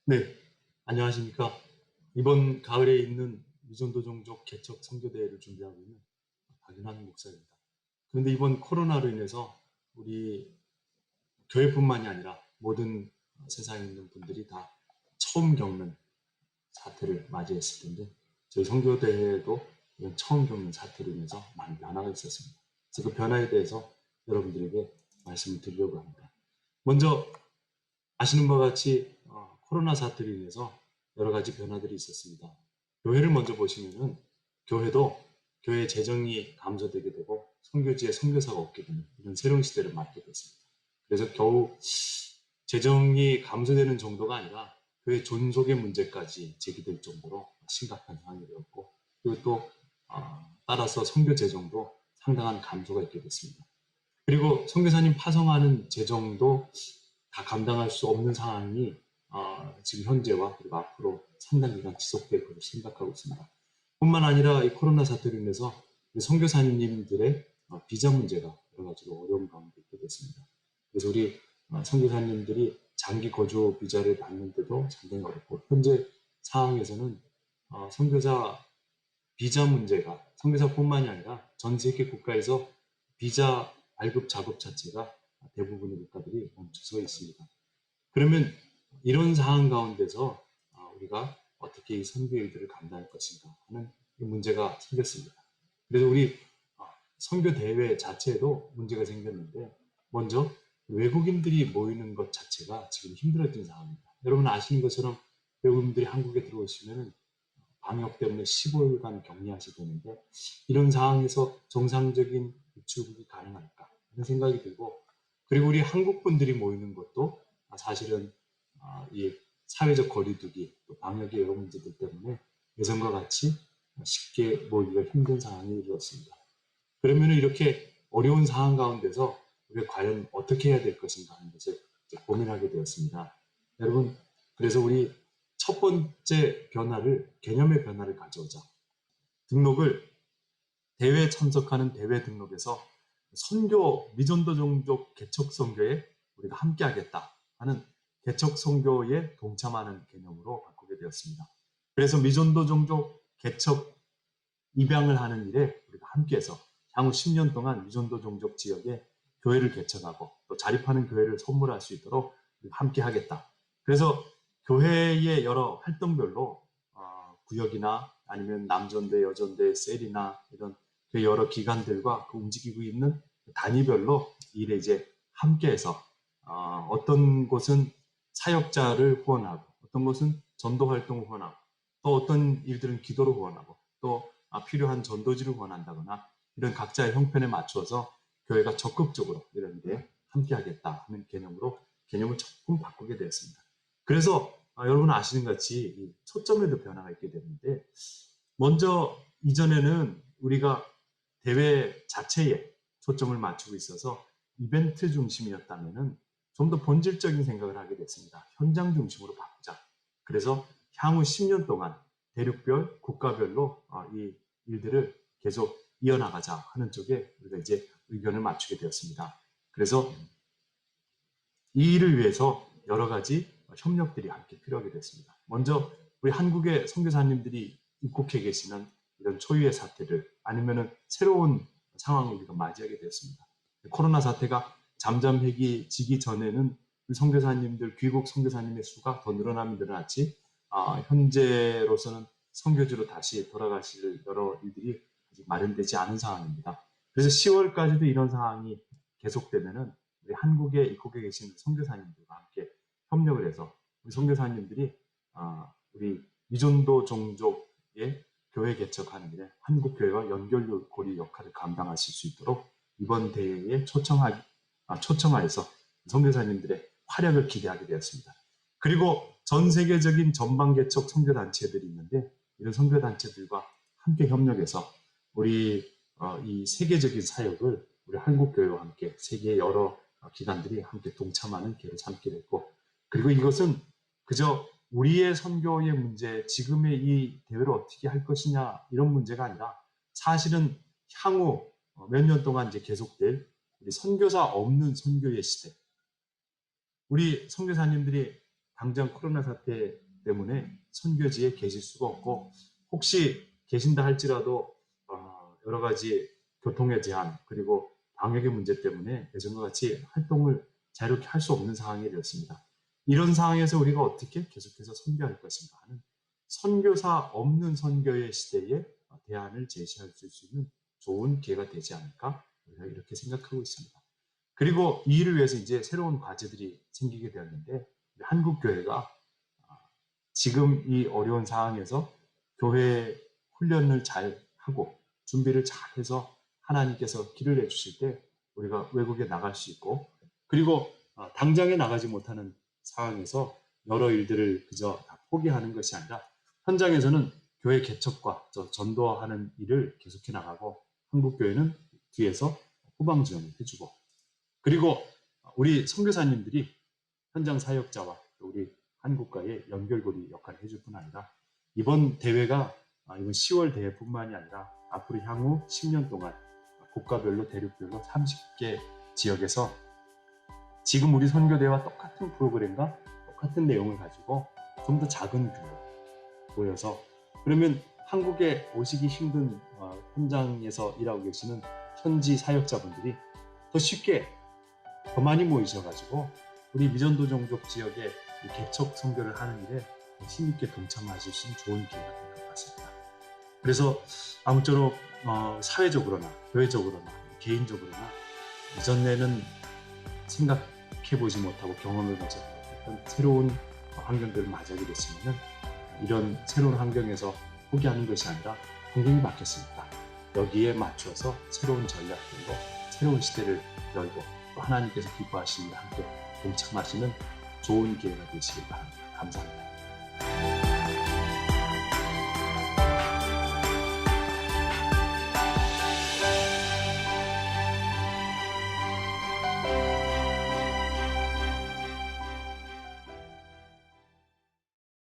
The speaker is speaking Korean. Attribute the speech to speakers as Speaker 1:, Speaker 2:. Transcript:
Speaker 1: 네, 안녕하십니까. 이번 가을에 있는 미전도 종족 개척 선교대회를 준비하고 있는 박윤환 목사입니다. 그런데 이번 코로나로 인해서 우리 교회뿐만이 아니라 모든 세상에 있는 분들이 다 처음 겪는 사태를 맞이했을 텐데 저희 선교대회도 이런 처음 겪는 사태로 인해서 많은 변화가 있었습니다. 그래서 그 변화에 대해서 여러분들에게 말씀을 드리려고 합니다. 먼저 아시는 바와 같이 코로나 사태로 인해서 여러 가지 변화들이 있었습니다. 교회를 먼저 보시면은 교회도 교회 재정이 감소되게 되고 선교지에 선교사가 없게 되는 이런 새로운 시대를 맞게 됐습니다. 그래서 겨우 재정이 감소되는 정도가 아니라 교회 존속의 문제까지 제기될 정도로 심각한 상황이 되었고 그리고 또 따라서 선교 재정도 상당한 감소가 있게 됐습니다. 그리고 선교사님 파송하는 재정도 다 감당할 수 없는 상황이 지금 현재와 그리고 앞으로 상당 기간 지속될 것으로 생각하고 있습니다. 뿐만 아니라 이 코로나 사태로 인해서 선교사님들의 비자 문제가 여러 가지로 어려운 가운데 있게 됐습니다. 그래서 우리 선교사님들이 장기 거주 비자를 받는데도 상당히 어렵고 현재 상황에서는 선교사 비자 문제가 선교사뿐만이 아니라 전 세계 국가에서 비자 발급 작업 자체가 대부분의 국가들이 멈춰서 있습니다. 그러면 이런 상황 가운데서 우리가 어떻게 이 선교 일들을 감당할 것인가 하는 문제가 생겼습니다. 그래서 우리 선교 대회 자체에도 문제가 생겼는데 먼저 외국인들이 모이는 것 자체가 지금 힘들어진 상황입니다. 여러분 아시는 것처럼 외국인들이 한국에 들어오시면 방역 때문에 15일간 격리하셔야 되는데 이런 상황에서 정상적인 입출국이 가능할까 하는 생각이 들고 그리고 우리 한국 분들이 모이는 것도 사실은 이 사회적 거리두기 또 방역의 여러 문제들 때문에 예전과 같이 쉽게 모이기가 힘든 상황이 이르렀습니다. 그러면 이렇게 어려운 상황 가운데서 우리가 과연 어떻게 해야 될 것인가 하는 것을 고민하게 되었습니다. 여러분, 그래서 우리 첫 번째 변화를, 개념의 변화를 가져오자. 등록을 대회에 참석하는 대회 등록에서 선교, 미전도 종족 개척 선교에 우리가 함께 하겠다 하는 개척 선교에 동참하는 개념으로 바꾸게 되었습니다. 그래서 미전도 종족 개척 입양을 하는 일에 우리가 함께해서 향후 10년 동안 미전도 종족 지역에 교회를 개척하고 또 자립하는 교회를 선물할 수 있도록 함께 하겠다. 그래서 교회의 여러 활동별로 구역이나 아니면 남전대, 여전대, 셀이나 이런 그 여러 기관들과 그 움직이고 있는 단위별로 일에 이제 함께해서 어떤 곳은 사역자를 후원하고 어떤 곳은 전도 활동을 후원하고 또 어떤 일들은 기도를 후원하고 또 필요한 전도지를 후원한다거나 이런 각자의 형편에 맞춰서 교회가 적극적으로 이런 데 함께하겠다 하는 개념으로 개념을 조금 바꾸게 되었습니다. 그래서 여러분 아시는 같이 초점에도 변화가 있게 되는데 먼저 이전에는 우리가 대회 자체에 초점을 맞추고 있어서 이벤트 중심이었다면은 좀 더 본질적인 생각을 하게 됐습니다. 현장 중심으로 바꾸자. 그래서 향후 10년 동안 대륙별, 국가별로 이 일들을 계속 이어나가자 하는 쪽에 우리가 이제 의견을 맞추게 되었습니다. 그래서 이 일을 위해서 여러 가지 협력들이 함께 필요하게 됐습니다. 먼저 우리 한국의 선교사님들이 입국해 계시는 이런 초유의 사태를 아니면은 새로운 상황을 우리가 맞이하게 되었습니다. 코로나 사태가 잠잠해지기 전에는 선교사님들 귀국 선교사님의 수가 더 늘어나면 늘어났지 현재로서는 선교지로 다시 돌아가실 여러 일들이 아직 마련되지 않은 상황입니다. 그래서 10월까지도 이런 상황이 계속되면은 우리 한국에 입국해 계신 선교사님들과 함께 협력을 해서 우리 선교사님들이 우리 미전도 종족의 교회 개척하는 일에 한국 교회와 연결고리 역할을 감당하실 수 있도록 이번 대회에 초청하여서 선교사님들의 활약을 기대하게 되었습니다. 그리고 전 세계적인 전방 개척 선교단체들이 있는데 이런 선교단체들과 함께 협력해서 우리 이 세계적인 사역을 우리 한국교회와 함께 세계의 여러 기관들이 함께 동참하는 기회를 삼게 됐고 그리고 이것은 그저 우리의 선교의 문제, 지금의 이 대회를 어떻게 할 것이냐 이런 문제가 아니라 사실은 향후 몇 년 동안 이제 계속될 우리 선교사 없는 선교의 시대, 우리 선교사님들이 당장 코로나 사태 때문에 선교지에 계실 수가 없고, 혹시 계신다 할지라도 여러 가지 교통의 제한 그리고 방역의 문제 때문에 예전과 같이 활동을 자유롭게 할 수 없는 상황이 되었습니다. 이런 상황에서 우리가 어떻게 계속해서 선교할 것인가 하는, 선교사 없는 선교의 시대에 대안을 제시할 수 있는 좋은 기회가 되지 않을까, 우리가 이렇게 생각하고 있습니다. 그리고 이 일을 위해서 이제 새로운 과제들이 생기게 되었는데, 한국 교회가 지금 이 어려운 상황에서 교회 훈련을 잘 하고 준비를 잘 해서 하나님께서 길을 내주실 때 우리가 외국에 나갈 수 있고, 그리고 당장에 나가지 못하는 상황에서 여러 일들을 그저 다 포기하는 것이 아니라 현장에서는 교회 개척과 전도하는 일을 계속해 나가고, 한국교회는 뒤에서 후방 지원을 해주고, 그리고 우리 선교사님들이 현장 사역자와 또 우리 한국과의 연결고리 역할을 해줄 뿐 아니라, 이번 대회가 이번 10월 대회뿐만이 아니라 앞으로 향후 10년 동안 국가별로 대륙별로 30개 지역에서 지금 우리 선교대와 똑같은 프로그램과 똑같은 내용을 가지고 좀 더 작은 규모 모여서, 그러면 한국에 오시기 힘든 현장에서 일하고 계시는 현지 사역자분들이 더 쉽게 더 많이 모이셔가지고 우리 미전도 종족 지역의 개척 선교를 하는 일에 힘있게 동참하실 수 있는 좋은 기회가 될 것 같습니다. 그래서 아무쪼록 사회적으로나 교회적으로나 개인적으로나 이전에는 생각해보지 못하고 경험해보지 못했던 새로운 환경들을 맞이하게 됐으면, 이런 새로운 환경에서 포기하는 것이 아니라 환경이 바뀌었으니까 여기에 맞춰서 새로운 전략들로 새로운 시대를 열고 또 하나님께서 기뻐하시는 일에 함께 동참하시는 좋은 기회가 되시길 바랍니다. 감사합니다.